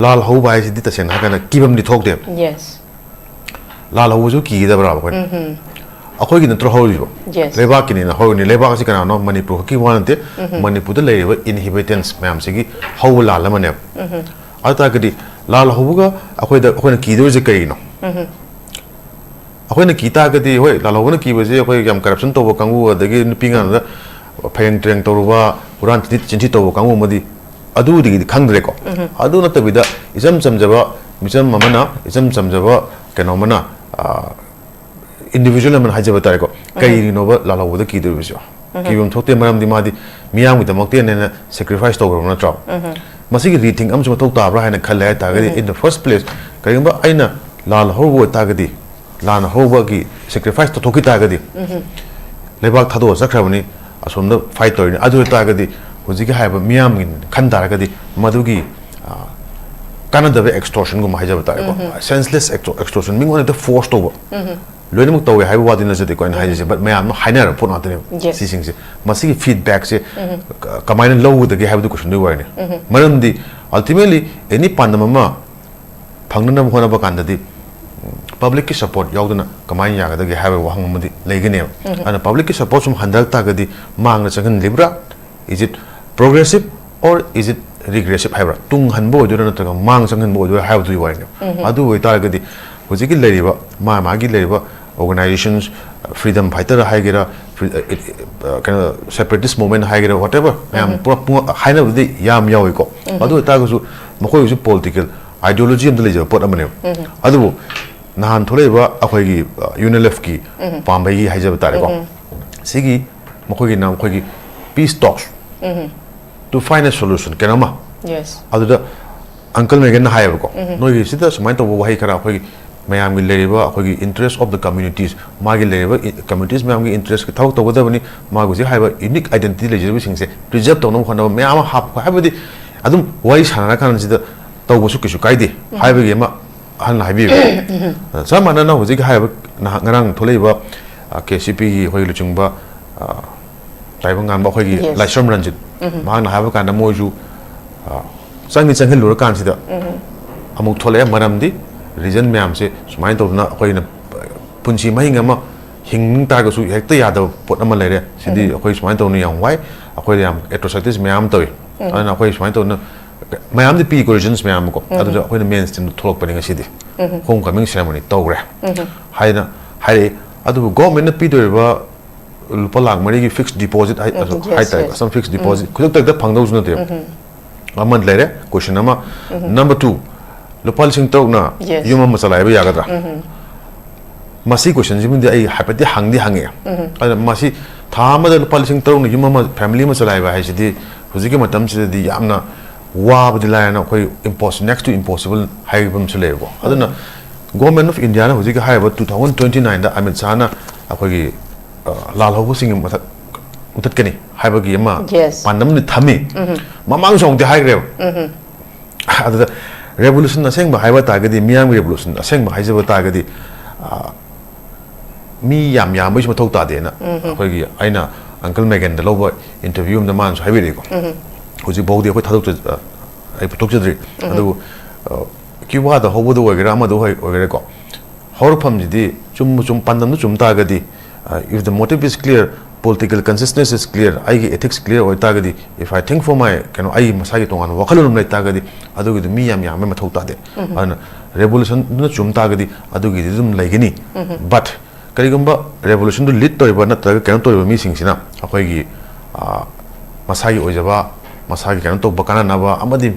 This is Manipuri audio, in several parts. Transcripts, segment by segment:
Lal how by the Tassan Hakana, keep them the talk them. Yes. Lal Huzuki, the Bravo. A hog in the Troho. Yes. Lebakin in a hog in Lebasican, no Manipur, he wanted Manipur the labor inhabitants, ma'am Sigi, how will Alamanep. Atagadi, Lal Hoga, when a key there is a carino. When a kita get the way, Lalawaki was a way of corruption to Wakangu, the game ping the paying train to Rant Chintito Wakangu. Adu di Kangreco. Adu not with the ism some Java, Mism Mamana, ism some Java, Canomana, individual and Hajavataco, Kainova, Lala with the key to Visio. Give him Tote Madame di Madi, Miam with the Moctian and sacrifice over on a drop. Masiki reading Amso Tota and a Calais target in the first place. Kayumba Aina, Lal Hobo Tagadi, Lana Hobaki, sacrifice to Toki Tagadi. Lebak Tado Sakravani, as from the fighter in Adu Tagadi. Huziki have a miam in Kandaragadi, Madugi, Canada extortion, senseless extortion, meaning one of the forced over. Learning to have what in the coin high, but may am not higher put out them. Seeing must see feedback, say, combine low with the have the cushion. Madam, the ultimately any pandamama, Panganam Honabakanda, public support Yodana, Kamaya, the have a Wahamadi, Leganem, and a public support from Handal Tagadi, Mang the second Libra. Is it progressive or is it regressive? Hybrid. Tung Hanbo, you don't know, Mang Sangan, you have to do it. I do with Targadi, Huziki Leriva, Magi Leriva, organizations, freedom fighter, Hagera, kind of separatist movement, Hagera, whatever. I am high of the Yam Yawiko. I do Tagazu, Moko is political ideology of the leisure, put a man. Adu Nahan Toleva, Akwagi, Unilefki, Pambai, Hajabatarico. Sigi, Mokogi Namkogi, peace talks. To find a solution. Kenama. Yes. Other Uncle Megan Hayako. No, you see that's mind of Wahikara, Miami labor, interest of the communities, Magi labor, communities, Miami interest, talk to whatever Magusi have a unique identity, which is preserved on one of Mayama have the Adam why is Hanakan the Tawasuki Kaidi, Hivegama, Hanhabi. Some I don't know, Zik have Narang Toleva, KCP, Hoyluchumba. Taiwan Boki, like some range, Man have a kind of moju. Sang is a hill consider. Amutole, Madame D, reason Mam say, smile of not when a Punchi Mahingama, Hing Tagasu, Hectayado, put a malaria, Cindy, a quiz mind only on why, Aquarium, Etrosatis, Mam Toy, and a quiz mind on Mam the P origins, Mamco, other when the men to talk in a city. Homecoming ceremony, Togra. Hida, Hide, other government Peter. Palang money fixed deposit high type some fixed deposit could take the pandos no there a month later question number 2 Lopal Sing Togna Yuma Masala Yagatra Masi questions even the happy hang the hanging Masi Tama the Lopal Tong Yuma family Masala has the Huzikamatam said the Yamna Wab the line of impossible next to impossible high Salavo. I don't know government of Indiana Huzika High 2029 the Amitsana Akogi Lal Hobo singing with Kenny, Hibagima, Pandam the Tami, Mamang song the high grave. The revolution, a saying by Hiva Tagadi, Miam revolution, a saying by Hiva Tagadi, me Yam Yam, which Matota Dena, Aina, Uncle Megan, the lower interview the man's heavy who's the body with a protocol. Cuba, the Hobo, the Grama, the Oreco. Horpam the Chum Pandam Chum Tagadi. If the motive is clear, political consistency is clear, I ethics clear or Tagadi. If I think for my can I Masaito and Wakalum like Tagadi, Adu the Miyam Yamatade. And revolution no chum Tagadi, Adugidism like any. But Karigamba revolution to lit to not cannot missing Sina, Akogi Masai Ojava, Masai Kanto Bakana Nava, Amadi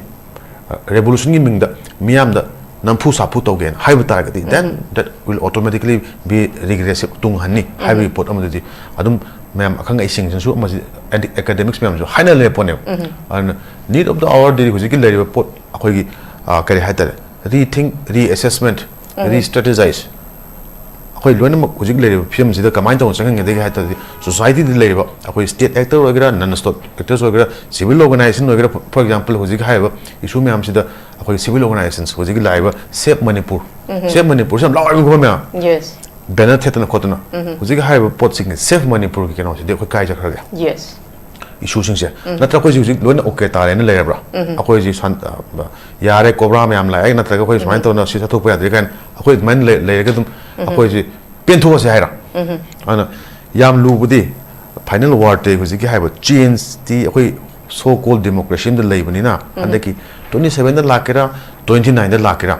revolution giving the Miam the Nampusa put again, high target, then that will automatically be regressive tung honey, high put on the Adam Mam Akanga sings and so much academics, ma'am, so high upon him. And need of the hour, the Huziki report, Akogi, Karihata, rethink, reassessment, re strategize. Films the command on second they had society the labor, a state actor or non-stop actors or civil organization, for example, Huzik Hiver, issue me the civil organizations, Huzik Liver, Save Manipur, Save Manipur, some law. Yes. Bennett and Cotton, Huzik Hiver, Pot Sing, Save Manipur, can also, they could Kaja. Yes. issue sing se natra khoi ji loin okay tare na le bra akhoi ji san yare cobra me am la ai natra khoi smain to na si sa thok pa de kan akhoi man le ga dum akhoi ji pen thu se hai ra ana yam lu budi final word te ji ki hai ba change ti akhoi so called democracy in the lay bani na andaki 27 da lakira 29 da lakira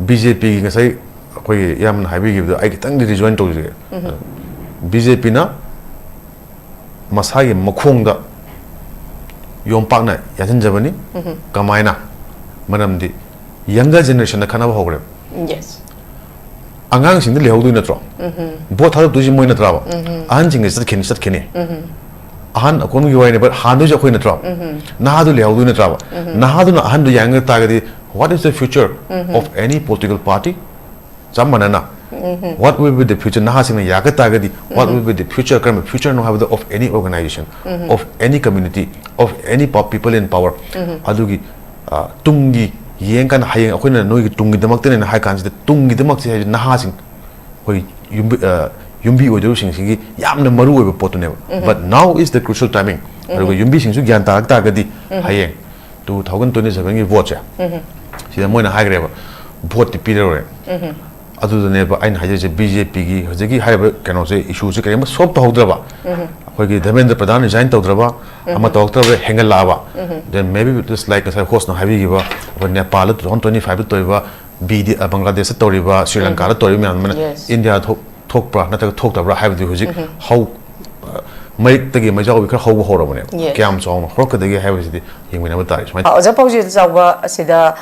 BJP gi ngasai akhoi yam hai bi gi ai kitang di rejoin to ji BJP na masai makhong da yom pak na yasin jabani kamaina manam di younger generation na khana ba hogre yes angang sing de lehdu na tro bo thar du ji moi na tra ba an jing is sat khini ahan akon gi wai ne but han du ja khoi na tra na du lehdu na tra ba na du na han du yang ta ga di what is the future of any political party jamana na what will be the future na sing ya ga ta ga di what will be the future come future no have the of any organization of any community of any people in power adugi tungi yeng kan hayeng akoi na noi gi tungi damak te na hai kan si tungi damak si na ha sing hoi yumbi oidu sing sing gi yam na maru oi pot ne but now is the crucial timing adugi yumbi sing su gyan ta ga di hayeng 2027 gi vote si da moi na hai gre ba vote pi re adu ne ba ain haje BJP gi hojegi haiba kano se issue se kema solve to hodra ba khoi gi dhamendra pradhan resign to dra ba ama to oktra ba hengal la ba then maybe just like as I host no habi gi ba Nepal 2025 to ba BD Bangladesh to ri ba Sri Lanka to ri man India thok pra na ta thok ta bra habi di hojik how mai tagi mai jaw bi kha how ho ra bane kyam chong ho ka dagi habi si yeng na ba tari ja Paojel Chaoba asida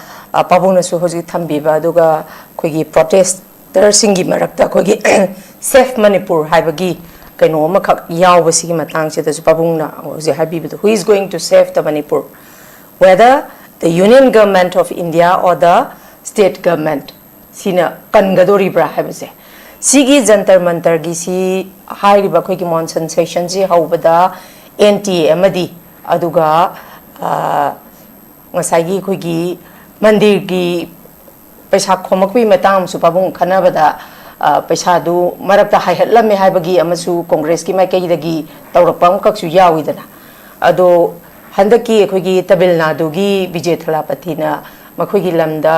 pabung na su hojik thambi ba aduga khoi gi protest singi marakta kogi safe Manipur haibagi kaino ma khak yaw basi matang se da pabung na je habi who is going to save the Manipur whether the union government of India or the state government sina kangadori bra habase sigi jantar mantar gi si hairi ba khogi monsoon session ji haubada NTA amadi aduga ngasai gi khogi mandir gi paisa khomakpi matang su pabung khana bada paisa du marakta hai hatlame haibagi amasu congress ki mai kai dagi tawrapam kak su yawi dana ado handaki khogi Tamil Nadu gi Vijay Thalapathy na makhoi gi lamda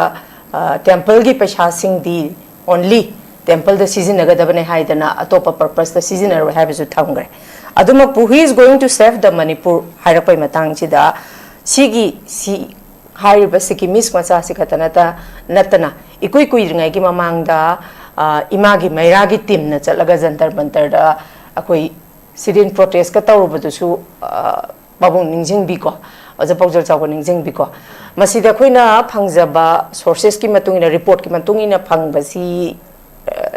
temple gi paisa sing di only temple the season nagadabane haidana atopa purpose the season are have su thangre aduma who is going to save the Manipur hairapai matang chida sigi si hari basiki mis masa sikatanata natana ikui kui ringai ki mamangda imagi mairagi team na chalaga jantar bantar da akoi sidin protest ka tawrubadu su babung ningjing bi ko aja Paojel Chaoba ningjing bi ko masida khoina phangjaba sources ki matungina report ki matungina phangbasi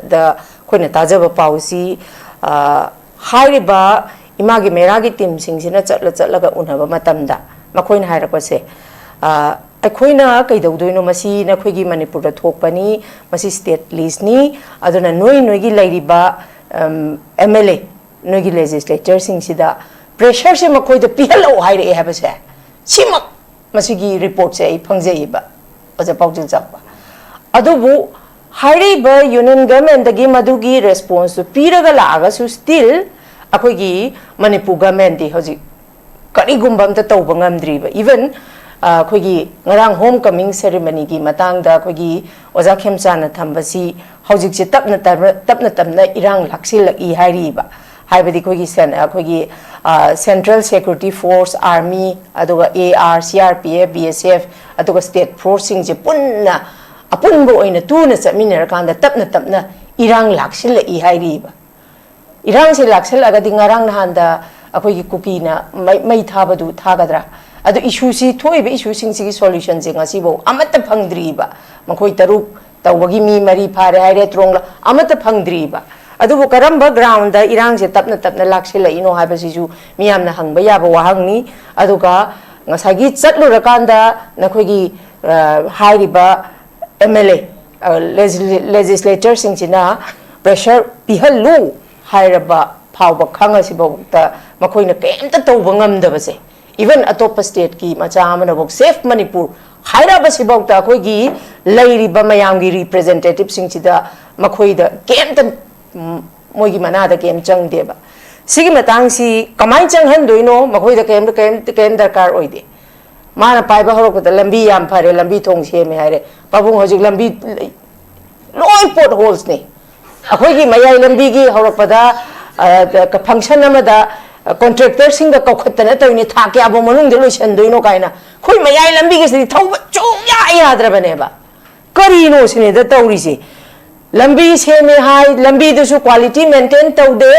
da khoina tajaba pausi hariba imagi mairagi team singsina chalaga unaba matamda makhoina hairakose अखोइना कईदौदोइनो मसी नखोइगी मणिपुर दा थोकपनी मसी स्टेट लिस्ट नि अदुना नोइगी लाइरिबा MLA नोइगी लेजिस्लेचर सिंगसिदा प्रेशर से मखोइदा पिहलो हाइरे हैबसे सिमक मसीगी रिपोर्ट से फंगजेइबा अजा Paojel Chaoba अदुबु हाइरेबा यूनियन गवर्नमेंट दगी मदुगी रेस्पोंस पिरगा लागा सु स्टिल अखोइगी मणिपुर गवर्नमेंट दि हजि करिगुम्बम त तौबा ngamdriba even खोगी ngarang homecoming ceremony gi matangda खोगी oja khemchana thambasi hojik se tapna irang laksil i hairiba haibadi खोगी central security force army aduga AR CRPF BSF aduga state force sing je punna apunbo oina tuna chaminar kanda tapna irang laksil i hairiba irang se laksil agadi ngarang handa खोगी kupina mai thabadu thagadra adu issue si thoibe issue sing si solution jing asibo amata phangdriba makhoi taruk tawagi mi mari phare haire trongla amata phangdriba adu bo karamba ground da irang je tapna laksila ino haiba si ju miyamna hangba yaba wahangni adu ka ngasagi chatlu rakanda nakhoigi hairiba MLA legislature sing china pressure pihallu hairaba phawba khangasibo ta makhoina kemta tawba ngamdabase even atop state ki macha amana bok safe Manipur haira basi bok ta khoi gi lairi ba mayam gi representative sing chida makhoi da kem ta moi gi mana da kem chang de ba Sigi matangsi kamai changhan doino makoi da kem darkar oide. Mana pai ba horok da lambi yam phare lambi thong se me hare babung hojik lambi loi potholes ne. Akhoi gi mayai lambi gi horok pada ka function amada contractor sing da kokhatana toini thake abo manung de loisan doino kaina. Khoi mayai lambi gi si thau chung ya dra bane ba. Kari no sine da tauri si. Lambi se me hai lambi du su quality maintain taude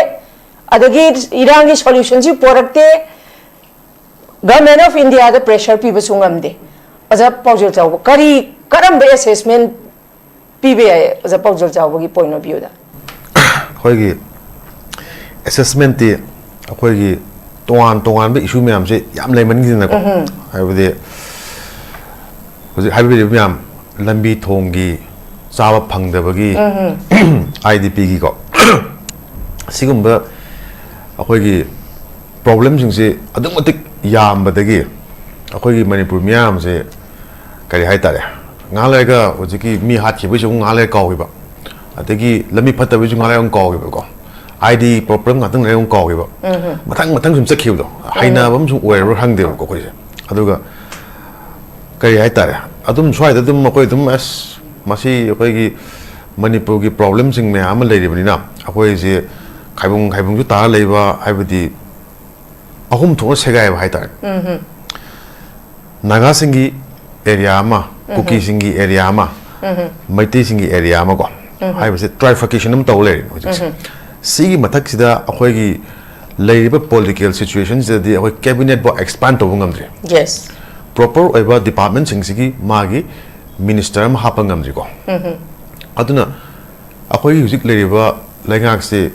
adagi irangi solution si porakte government of India the pressure people sungamde aja Paojel Chaoba kari karam be assessment pibe aja Paojel Chaoba gi point of view da hoigi assessment ti hoigi tongan be issue myam se yam lei man gi na ko haibde haibde myam lambi thongi chaba phangdabagi IDP gi ko sigumba akhoi problem sing se adumatik yam badagi akhoi Manipur myam se kari hai tare ngale ga ojiki mi hat chi bisu ngale kaw gi ba adagi lami phata bisu ngale ong kaw gi ba ko ID problem ngatang le ong kaw gi ba matang sum sakhiu do haina bam sum wer hang de ko khoi aduga kari hai tare adum swai da dum akhoi dum as masi akhoi gi Manipur gi problem sing me am le ri bani na akhoi se Kaibung ju ta leiba haibadi ahum thong segai ba haitar Naga singi area ma Kuki singi area ma Maiti singi area ma ko haibase trifurcation nam taw le sigi mathak sida akhoi gi leiba political situations di akhoi cabinet bo expand to ngamdri yes proper oiba department sing sigi magi minister ma hapang ngamdri ko aduna akhoi hujik leiba laingak se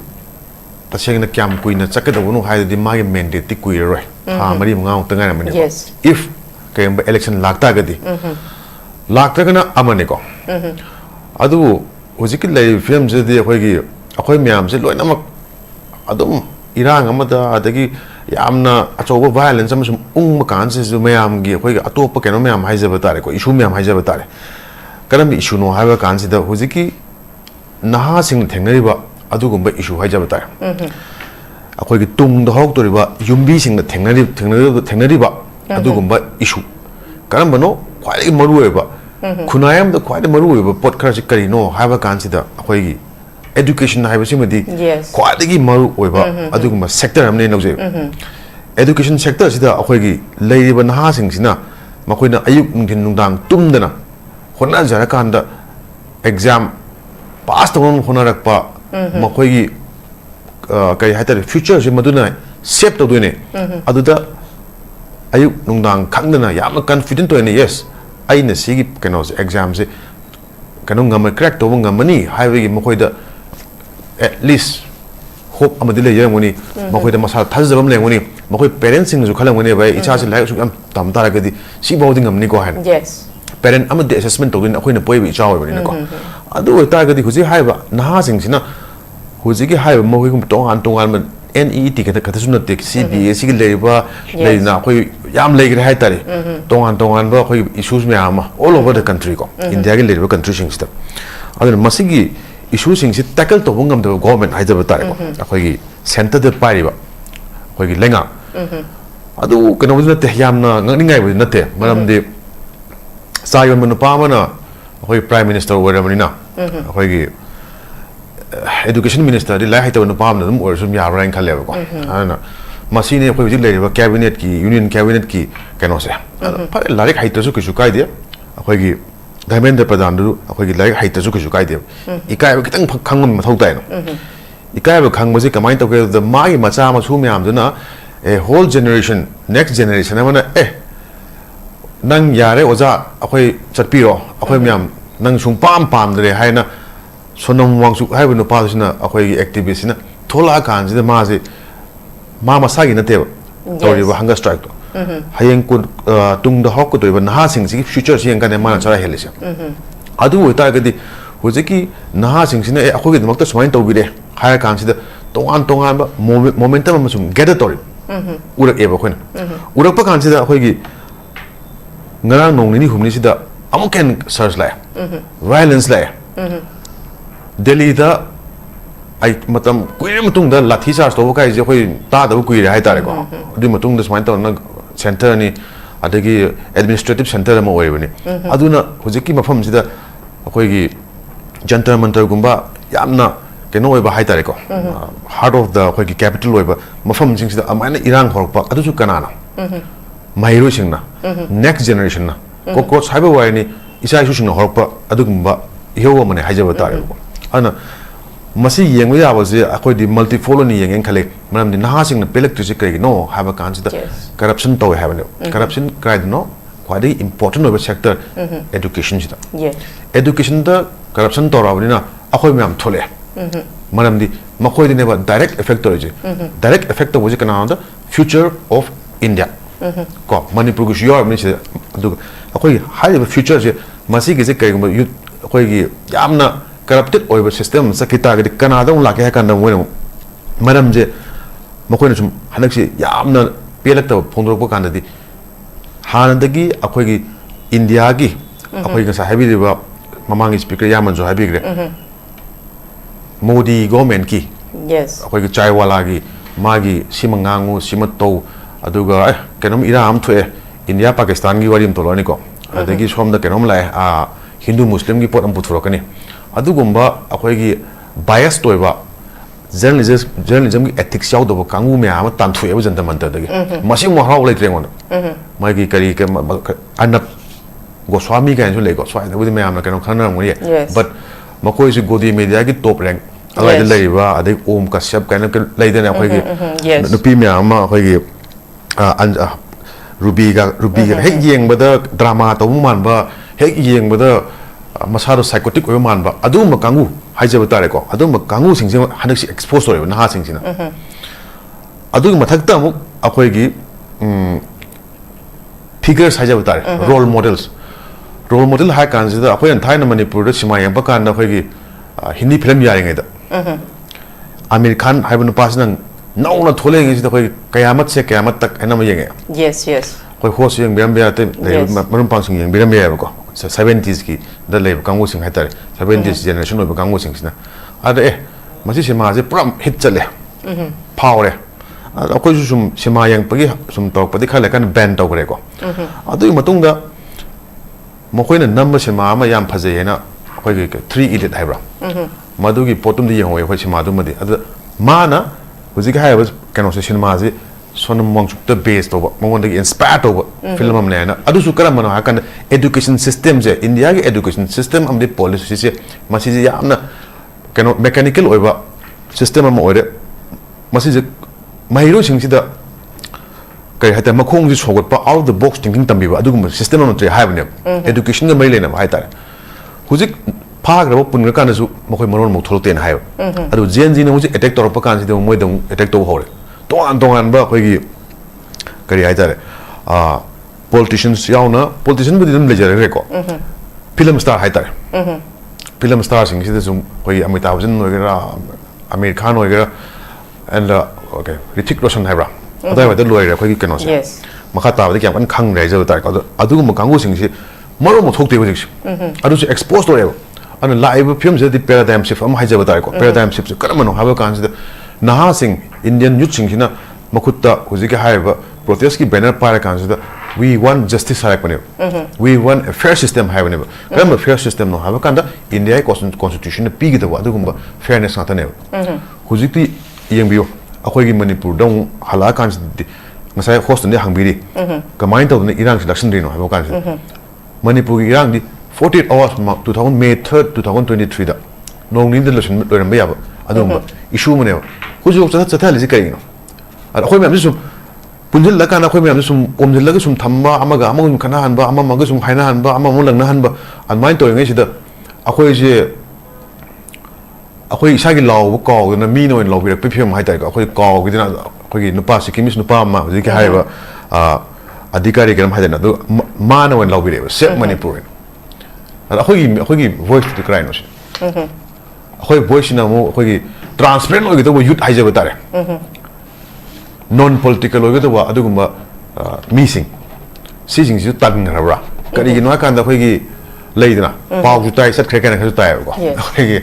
taseng na kyam kuina chakada wono hai di magi mandate ti kuiroi ha mari mangau tanga na mani if kayam election lagta gadi lagta kana amane ko adu hojiki lai film je di akhoi myam se loina mak adum irang amada adagi yamna achoba violence am sum makan se myam gi akhoi atop keno myam haijaba tare ko issue myam haijaba tare karam issue no haiba kan se da hojiki naha sing thengnari ba adugumba issue haijaba tare akhoi gi tung da hok toriba yumbi sing na thengnari ba adugumba issue karam bano khwai maru eba khunayam da khwai maru eba pot khara si kari no haiba kan si da akhoi gi education haiba simadi khwai gi maru eba adugumba sector amne nokje education sector sida akhoi gi leiriba naha sing sina makoina ayuk nungthin nungdang tumdana honna jara kan da exam pass tawon honna rakpa makhoi kai haitare future se maduna shape to doine aduda ayuk nungdang khangdana yam confident to ne yes aina sigi kano exam se kano ngam crack to ngamani highway makhoi da at least hope amadile yamuni makhoi da masal thazabam lenguni makhoi parents sing ju khalanguni bai icha se lai su am tam tara gadi si bawding ngamni ko han yes parent amade assessment to din akhoi na poi bi icha oi bani ko adu ta gadi huji haiba naha sing sina huji gi haiba mohoi kum tongan man NET kata sunat tek CBA sigi leiba leina akhoi yam leigre hai tare tongan ba akhoi issues me ama all over the country ko India gi leiba country sing sta adu masigi issues sing si tackle to bungam the government haijaba tare ko akhoi gi center de pariba akhoi gi lenga adu kano na te yamna ngai bi nate maram de sayon manupa mana akhoi prime minister waramani na akhoi gi education minister di lai haita manupa na dum or sum ya ran khale ko ana masine akhoi ji leiba cabinet ki union cabinet ki kano se par larik haita su kisu kai de akhoi gi Dharmendra Pradhan du akhoi gi lai haita su kisu kai de ikai ba kitang khangam mathau tai no ikai ba khang ma ji kamai to ke the mai macha ma su myam du na a whole generation next generation amana nang yare oja akhoi chatpiro akhoi myam nang sung pam dre haina sonam wangsu haibu no pa sina akhoi gi activist na thola kan ji ma ji ma masagi na te tori ba hunger strike to hayeng kun tung da hok to ba naha sing ji future sing kan ma chara helise adu ta ga di hojiki naha sing sina akhoi gi makta smain to bi de haya kan si da tongan ba momentum ma sum gather tori urak eba khoi urak pa kan si da akhoi gi ngarang nong ni humni sida amuken search la violence la Delhi da ai matam kuire matung da lathi charge to kai je khoi ta da kuire hai tare ko adu matung da smai to na center ni adagi administrative center ma oi bani aduna hojiki mafam sida khoi gi jantar mantar gumba yamna keno oi ba hai tare ko heart of the khoi gi capital oi ba mafam sing sida amana irang horpa adu su kanana mahiru singna next generation na cockroach haiba wai ni isa isu singna horpa adu gumba hiyo mane haijaba tare ko ana masi yeng ya ba je akoi di multifold ni yeng khale manam di naha sing na pelek tu kai no haba kan sida corruption to have no corruption kai no quite important over sector education sida education da corruption to ra na akoi mam thole manam di makoi di ne ba direct effect to je direct effect to je kana the future of India ko Manipur gu yor ni se du akoi high future je masi ge je kai gu yu akoi gi yamna corrupted over system sakita ga Canada un la ke kan mo madam je makoi na sum hanak si yamna pelak ta phondro ko kan di han da gi akoi gi India gi akoi ga sa habi de ba mamang speaker yaman jo habi gre Modi government ki yes akoi gi chai wala gi magi simangangu simato aduga kenom iram thue India Pakistan gi warim to loni ko adagi som da kenom lai a Hindu Muslim gi pot am puthro kani adugumba akhoi gi bias toiba journalism gi ethics yaw do kangu me ama tan thu e janta man ta dagi masi mo haw le trengon mai gi kari ke anap Goswami ga ju le go swai da me am na kan khana ngoni but makoi si godi media gi top rank ala de le ba adai om kasyap kan le de na akhoi gi nupi me ama akhoi gi ruby ga hek yeng ba da drama to man ba hek yeng ba da masaro psychotic oi man ba adu ma kangu haijaba tare ko adu ma kangu sing sing hanak si expose oi na ha sing sina adu mathak ta mu akhoi gi figures haijaba tare role model ha kan sida akhoi an thaina Manipur da sima yang ba kan na akhoi gi Hindi film ya ngai da Amir Khan haiba nu pas nang nau na thole ngi sida akhoi kayamat se kayamat tak ana ma yeng yes akhoi hos yeng biam bia te marum pang sing yeng biam bia ko 70s ki da le kangu sing hatar 70s generation of kangu sing sina ada masi sima je pram hit chale power akoi sum sima yang pagi sum tok padi khale kan ban tok re ko adu matung da mokoi na number sima ma yam phaje na akoi ge 3 edit haibra madu gi potum di yang hoi hoi sima du madi ada mana huji ga haibas kano se sima je sonam mongchuk the base to mongon de inspire to film am na adu su karam na hakan education system je India ge education system am de policy se masi je amna kano mechanical oiba system am oire masi je mahiro sing sida kai hata makhong ji sogot pa out of the box thinking tambi ba adu system am tre have ne education ga mai le na hai tar hujik phag ra pun ga kan su mokoi moron mo thol ten hai adu gen ji ne hujik attack tor pa kan si de moi dong attack to hore tongan ba khoi gi kari ai tare politicians yauna politician budi dum lejare re ko film star hai tare film star sing si de sum khoi Amitabh Bachchan ogera Amir Khan ogera and okay Hrithik Roshan hai ra adai wa de loi re khoi gi keno se makha ta ba de kyam kan khang re ja tare ko adu ma kangu sing si maro mo thok de ba si adu se expose to re ana live film se di paradigm shift am hai ja ba tare ko paradigm shift karam no ha ba kan si naha sing Indian youth sing hina makutta hujike haiba protest ki banner para kan sida we want justice hai pane we want a fair system hai pane kam fair system no ha kan da India constitution pi gi da wa dugumba fairness na tane hujikti yengbiyo akhoi gi Manipur dong hala kan ngasai host ne hangbiri kamai to ne Iran election ri no ha kan Manipur gi Iran di 48 hours 2000 May 3rd 2023 da nong nin de election lo ram ba ya adumba issue mo ne huju cha cha li kai no a khoi me sum punjil la kana khoi me sum omjil la sum thamma amaga amagum khana han ba amaga sum haina han ba amamon lang na han ba an main to ngai sida akhoi je akhoi isa gi law ko na mi no in law bi pe phem hai tai ko akhoi ko gi na akhoi gi nupa sikimis nupa ma ji ki hai ba adhikari gram hai na do ma na wen law bi re se Manipur akhoi gi voice to cry no akhoi voice na mo akhoi gi transparent oi to youth haije batare non political oi to adu gumba missing sing ju tag ngra kari gi no kan da khoi gi leidna pau ju tai sat khre kan kha tai ko khoi gi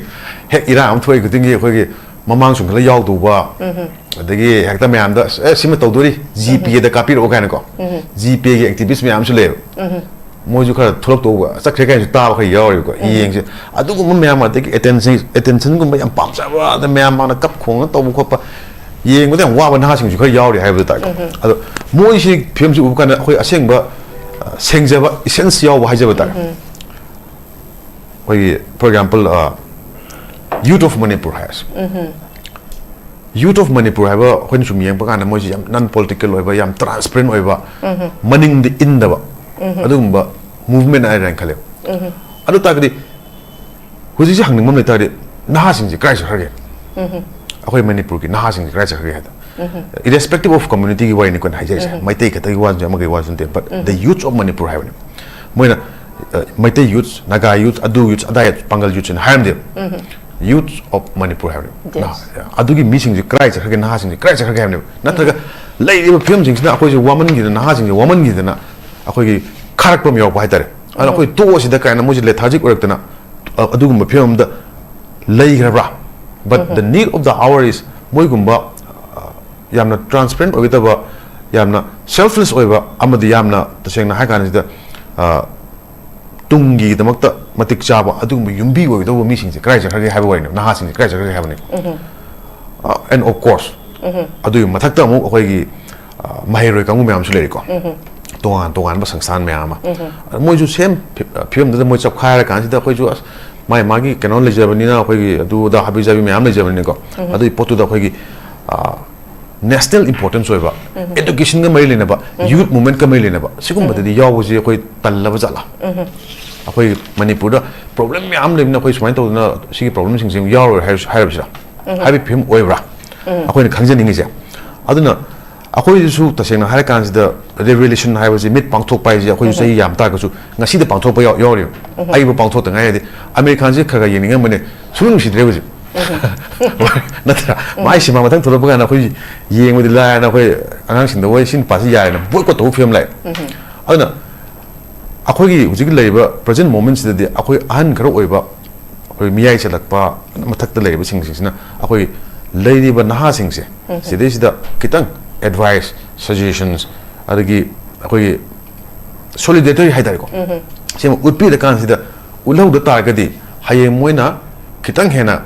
he ira am thoi gi tingi khoi gi mamang sung khala yaw du ba adagi hekta me am da sima tawdori GPA da copy ro kana ko GPA gi activist me am su le mo ju khala tholok to ba sak khre kai ju ta ba khai yaw ri ko yeng se adu ko me am adagi attention ko me am pam sa ba da me am na kap khong to bu ko pa yeng ko da wa ba na sing ju khai yaw ri hai ba ta ko adu mo isi phim ju bu kana khoi aseng ba seng ja ba essential ba hai ja ba ta for example youth of Manipur has youth of Manipur have when sum yang pa kana mo ji non political oi ba yam transparent oi ba maning the in da ba adum ba movement ai ran khale adu ta gdi huji ji hangning mam le ta de na sing ji crash hage akoi Manipur ki na sing ji crash hage da irrespective of community gi wai ni kon hai jai mai te ka ta gi wan ja ma gi wan sun te but the youth of Manipur have moina mai te youth naga youth adu youth adai pangal youth in harm them youth of Manipur have adugi missing the cry cha khage na sing the cry cha khage have natraga lei ri film sing na akoi woman gi na sing woman gi na akoi gi kharak pam yaw bai tare ana akoi to si da kana mo ji lethargic orak na adugum film da lei gra but the need of the hour is moi gumba yamna transparent oita ba yamna selfless oiba amadi yamna taseng na ha kana da tungi damakta matik chaba adum yumbi wo do mi sing krai ja khage have na ha sing krai ja khage have and of course adu mathak ta mu khoi gi mai roi kamu myam su le ko tongan ba sangsan myam mo ju sem phim da mo chap kha ra kan si da khoi ju mai magi canon le jabani na khoi gi adu da habi jabi myam le jabani ko adu potu da khoi gi national importance oiba education ga mai le na ba youth movement ka mai le na ba sigum ba di yaw ji khoi tal ba jala akoi Manipur da problem me am le na khoi smai to na sigi problem sing sing yaw ha ha ba habi phim oibra akoi ni khangje ning je aduna akoi su taseng na har kan da revelation ha ba ji mit pangthok pai ji akoi sei yam ta ka su ngasi da pangthok pa yaw ri ai ba pangthok ta ngai de american ji kha ga yin ngam ne sulung si dre ba ji natra mai si ma matang tholo ba na khoi yeng de la na khoi angang sin da wai sin pa si ya na boi ko to film lai aduna akoi gi hujig leiba present moments da de akoi an kharo oiba akoi miyai chalak pa mathak ta leiba sing sing na akoi leiri ba na sing se sidai sida kitang advice suggestions adagi akoi solidarity hai dai ko sem utpi da kan sida ulau da ta ga di haye moina kitang hena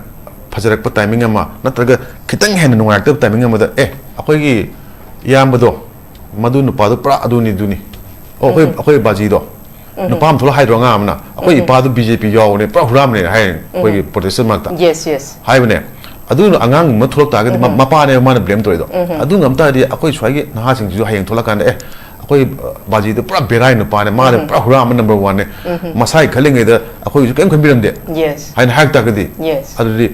fajarak pa timing ama natraga kitang hena nungak ta timing ama da akoi gi yam ba do madu nu pa do pra aduni duni akoi baji do no pam thula hai ronga amna akoi ipa du BJP yaw ne pra huram ne hai akoi protest makta yes hai bane adu angang ma thulok ta ga mapa ne ma na blame toy do adu ngam ta di akoi swai gi na sing ju hayeng thula kan akoi baji du pra berai no pa ne ma ne pra huram number 1 ne masai khaling da akoi ju kem kham de yes hai na hak ta ga di yes adu di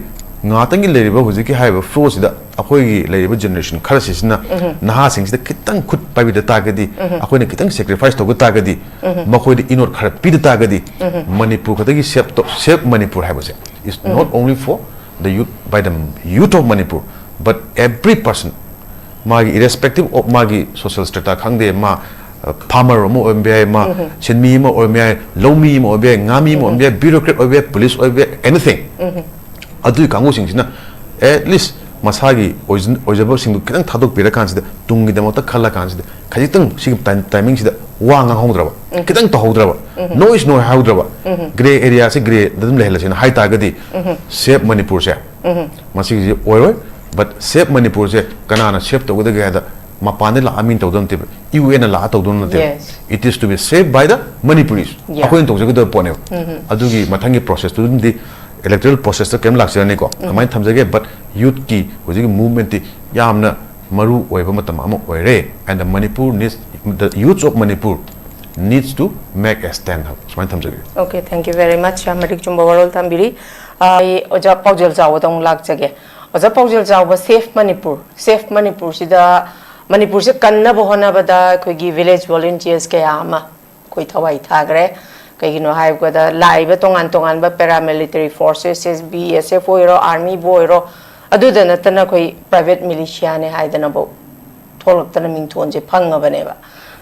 nga tangi le ba huji ki hai ba flow sida akoi gi le ba generation khara sisna na sing sida kitang khut pa bi da ta ga di akoi ne kitang sacrifice to ga ta ga di ma khoi di inor khara pi da ta ga di Manipur ka gi shape Manipur hai ba se is not only for the youth by the youth of Manipur but every person magi irrespective of magi social strata khang de ma farmer mo ombe ma chinmi mo ombe lomi mo ombe ngami mo ombe bureaucrat ombe police ombe anything adu kangu sing sina at least masagi ojabo sing du kitang thadok pera kan sida tungi da mota khala kan sida khajitang sig timing sida wa nga hong draba kitang to hodra ba no is no how draba gray area se gray dadum lehla sina hai ta gadi save Manipur se masigi ji oi but save Manipur se kanana save to goda ga da mapane la amin to don te UN la to don te it is to be saved by the Manipuris akoin to jagda pone adugi mathangi process to di electoral process to kem laksani ko amai thamjage but youth ki hoji movement ti yamna maru oiba matam amo oire and the Manipur needs the youth of Manipur needs to make a stand up amai thamjage okay thank you very much Marik Chumba warol thambiri oja Paojel Chaoba dong laksage oja Paojel Chaoba safe Manipur sida Manipur se kanna bohona bada koi gi village volunteers ke ama koi thawai thagre kaigino hai ko da live tongan ba paramilitary forces BSF oiro army boiro adu da natana koi private militia ne hai da na bo tholak tana ming thon je phanga bane ba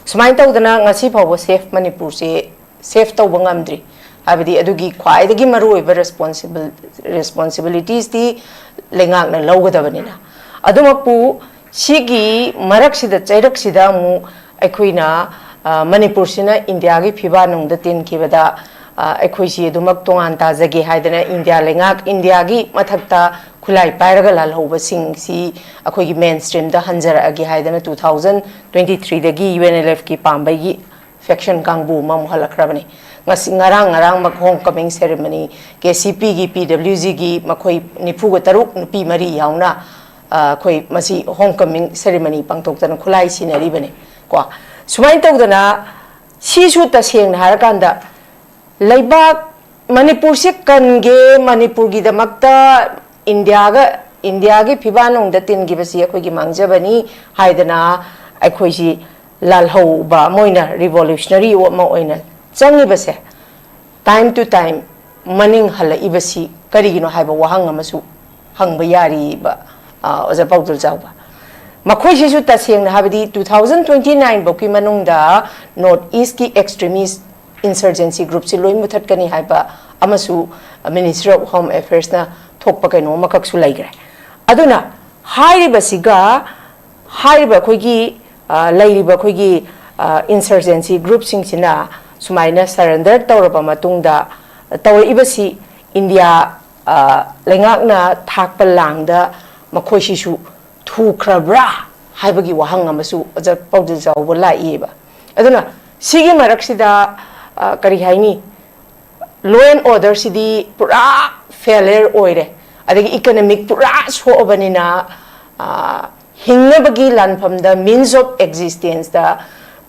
sumai taw dana ngasi phaw safe Manipur se safe taw bangam dri habdi adugi khwaidagi maruoiba responsibilities ti lengakna lawgadabanina adumapu sigi maraksida chairaksida mu aikoina Manipur sina India gi phiba nungda tin kibada akhoi si dumak tongan ta jagi haidana India lengak India gi mathakta khulai pairaga lal hoba sing si akhoi gi mainstream da hanjara agi haidana 2023 dagi UNLF ki pambai gi faction kangbu mam halakrabani ngasi ngarang mak homecoming ceremony KCP gi PWG gi makhoi nifu ga taruk nupi mari yauna khoi masi homecoming ceremony pangtoktana khulai sinari bane kwa sumain tawdana sisu ta seng harakanda laibak Manipur se kange Manipur gi damakta India gi phibanong da tin gi basi akhoi gi mangjabani haidana akhoi si lal ho ba moina revolutionary wa ma oina changi base time to time maning hala ibasi karigino haiba wahang amasu hangba yari ba oza Paojel Chaoba makhoi sisu ta seng habdi 2029 boki manungda north east ki extremist insurgency group si loi muthat kani haiba amasu Ministry of Home Affairs na thokpa kaino makaksu laigre aduna hairiba siga hairiba khoigi lairiba khoigi insurgency group sing sina sumaina surrender tawraba matungda tawibasi India lengakna thakpa langda makhoi sisu thukrabra haibagi wahang amasu oza Paojel Chaoba laiba aduna sigi maraksida kari haini law and order sidi pura failure oire adagi economic pura sobanina hingnabagi lanpamda means of existence da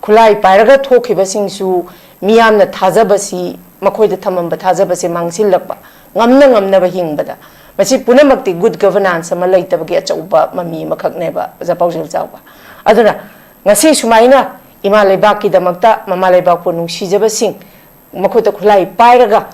khulai pairaga thokhiba singsu miyamna thajabasi makhoida thamamba thajabasi mangsilakba ngamna ba hingbada masi punamakti good governance ama laitabagi achauba mami makhakneba oza Paojel Chaoba aduna ngasi sumaina ima leibaki damakta mama leibak pu nungsijaba sing makhoida khulai pairaga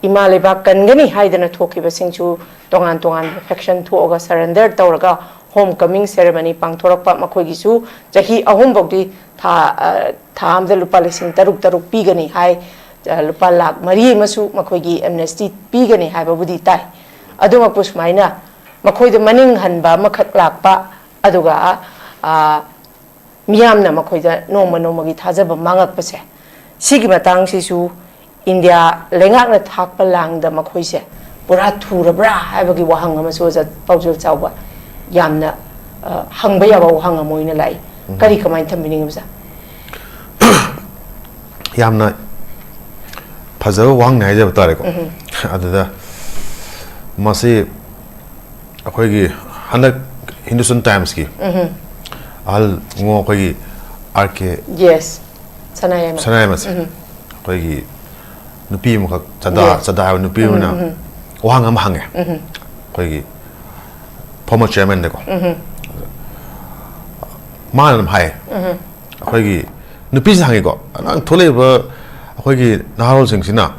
ima leibak kangani haidana thokiba singchu tongan faction thoga surrender tawraga homecoming ceremony pangthorakpa makhoigi su jahi ahum bokdi tha amda lupa lising taruk pigani hai lupa lakh mari masu makhoigi amnesty pigani hai babudi tai aduma pusmaina makhoida maning hanba makhak lakpa aduga miyamna makhoida noma gi thajaba mangak pase sigi matang sisu India lengakna thakpa langda makhoise pura thurabra haibagi wahang amasu oza Paojel Chaoba yamna hangba yaba wahang amoina lai kari kamai thambini ngabsa yamna phajaba wang nai jaba tare ko adada masi akhoi gi hanak Hindustan Times ki al ngo akhoi gi RK yes sanayama mas akhoi gi nupi mo chada nupi na wang am hange akhoi gi former chairman de ko manam hai akhoi gi nupi hange ko nang thole ba akhoi gi nahol sing sina